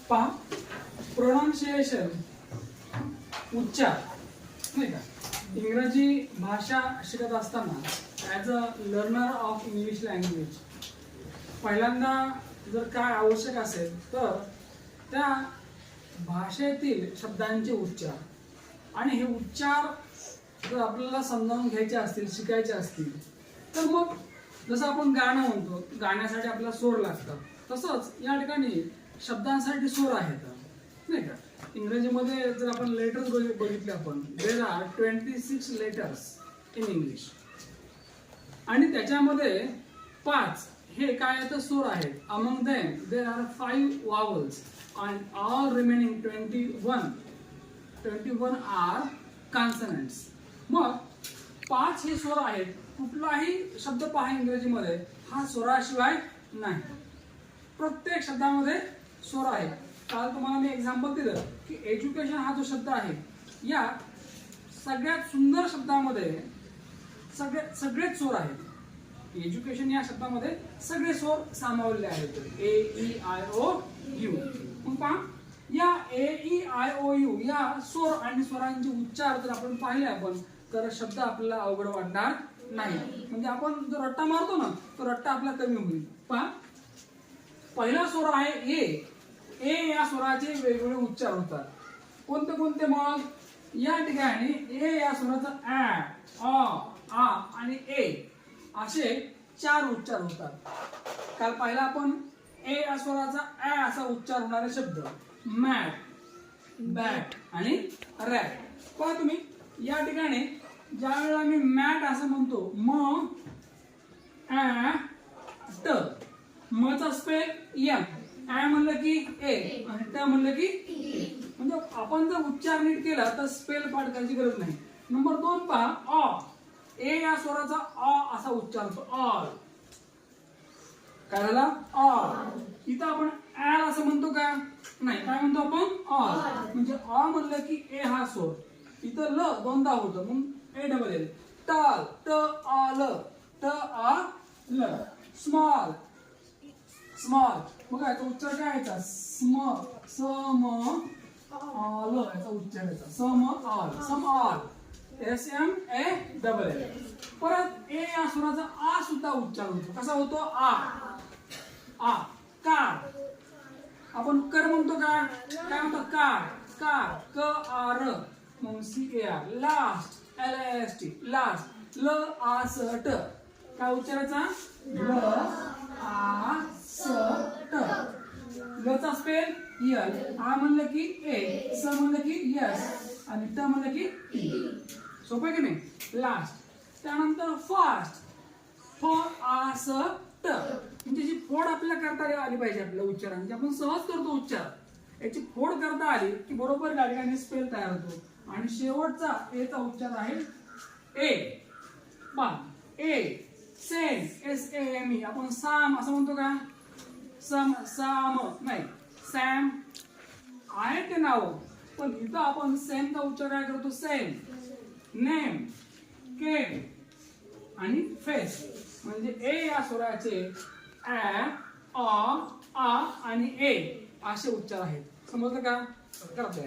पहा प्रोनाउन्सिएशन उच्चार नाही का. इंग्रजी भाषा शिकत असताना as a learner of English language पहिल्यांदा जर काय आवश्यक असेल तर त्या भाषेतील शब्दांचे उच्चार आणि हे उच्चार जर आपल्याला समजावून घ्यायचे असतील शिकायचे असतील तर मग जसं आपण गाणं म्हणतो गाण्यासाठी आपल्याला सूर लागतात तसंच या ठिकाणी शब्दांसाठी सूर आहेत नाही का. इंग्रजीमध्ये जर आपण लेटर्स बघितले आपण there are 26 letters in English आणि त्याच्यामध्ये 5 हे काय तर सूर आहेत. Among them there are 5 vowels and all remaining 21 are consonants. मग 5 हे स्वर आहेत. कुठलाही शब्द पहा इंग्रजीमध्ये हा स्वराशिवाय नाही. प्रत्येक शब्दामध्ये स्वर आहे. काल तुम्हाला मी एक्झाम्पल दिलं की एज्युकेशन हा जो शब्द आहे या सगळ्यात सुंदर शब्दामध्ये सगळेच स्वर आहेत. एज्युकेशन या शब्दामध्ये सगळे स्वर सामावले आहेत. ए ई आय ओ यू. मग पहा या ए ई आय ओ यू या स्वर आणि स्वरांचे उच्चार जर आपण पाहिले आपण तर शब्द आपल्याला अवघड वाटणार नाही. म्हणजे आपण जो रट्टा मारतो ना तो रट्टा आपला कमी होईल. पहा पहिला स्वर आहे ए. ए या स्वराचे वेगवेगळे उच्चार होतात. कोणते कोणते मग या ठिकाणी ए या स्वराचा आ आणि ए असे 4 उच्चार होतात. काल पाहिला आपण ए या स्वराचा असा उच्चार होणारे शब्द मॅट, बॅट आणि रॅट. पहा तुम्ही या ठिकाणी ज्या वेळेला मी मॅट असं म्हणतो म ट मचा स्पेल एम म्हणलं की ए आणि ट म्हणलं की म्हणजे आपण जर उच्चार नीट केला तर स्पेल पाठ करायची गरज नाही. नंबर 2 पहा ऑ. ए या स्वराचा अ असा उच्चार होतो ऑल. काय झाला ऑल. इथं आपण ऍल असं म्हणतो का नाही. काय म्हणतो आपण ऑल. म्हणजे अ म्हणलं की ए हा स्वर. इथं ल दोनदा होतं मग ए डबल एल. टाल ट आ ल ट आ ल. Small small. मग याचा उच्चार काय यायचा स्म सम ऑल याचा उच्चार यायचा small small S M A double L. परत ए या स्वराचा आ सुद्धा उच्चार होतो. कसा होतो आ कार. आपण कर म्हणतो का काय म्हणतो कार कार क आ र मग C A R. Last L S T last ल आ स ट. काय उच्चाराचा ल आ स ट. ल चा स्पेल यल. आ म्हणलं की ए स म्हणलं की यस आणि ट म्हणलं की टी. सोपं की नाही. लास्ट त्यानंतर फास्ट फ आ स ट. म्हणजे जी फोड आपल्याला करता आली पाहिजे आपल्या उच्चारांची. आपण सहज करतो उच्चार याची फोड करता आली की बरोबर या ठिकाणी स्पेल तयार होतो. आणि शेवटचा ए चा उच्चार आहे ए. पहा A same S A M E. आपण साम असं म्हणतो का सम साम नाही सॅम आहे ते नाव पण इथं आपण सेमचा उच्चार काय करतो सेम. नेम केम आणि फेस. म्हणजे ए या स्वराचे आ आणि ए असे उच्चार आहेत. समजलं का. करतोय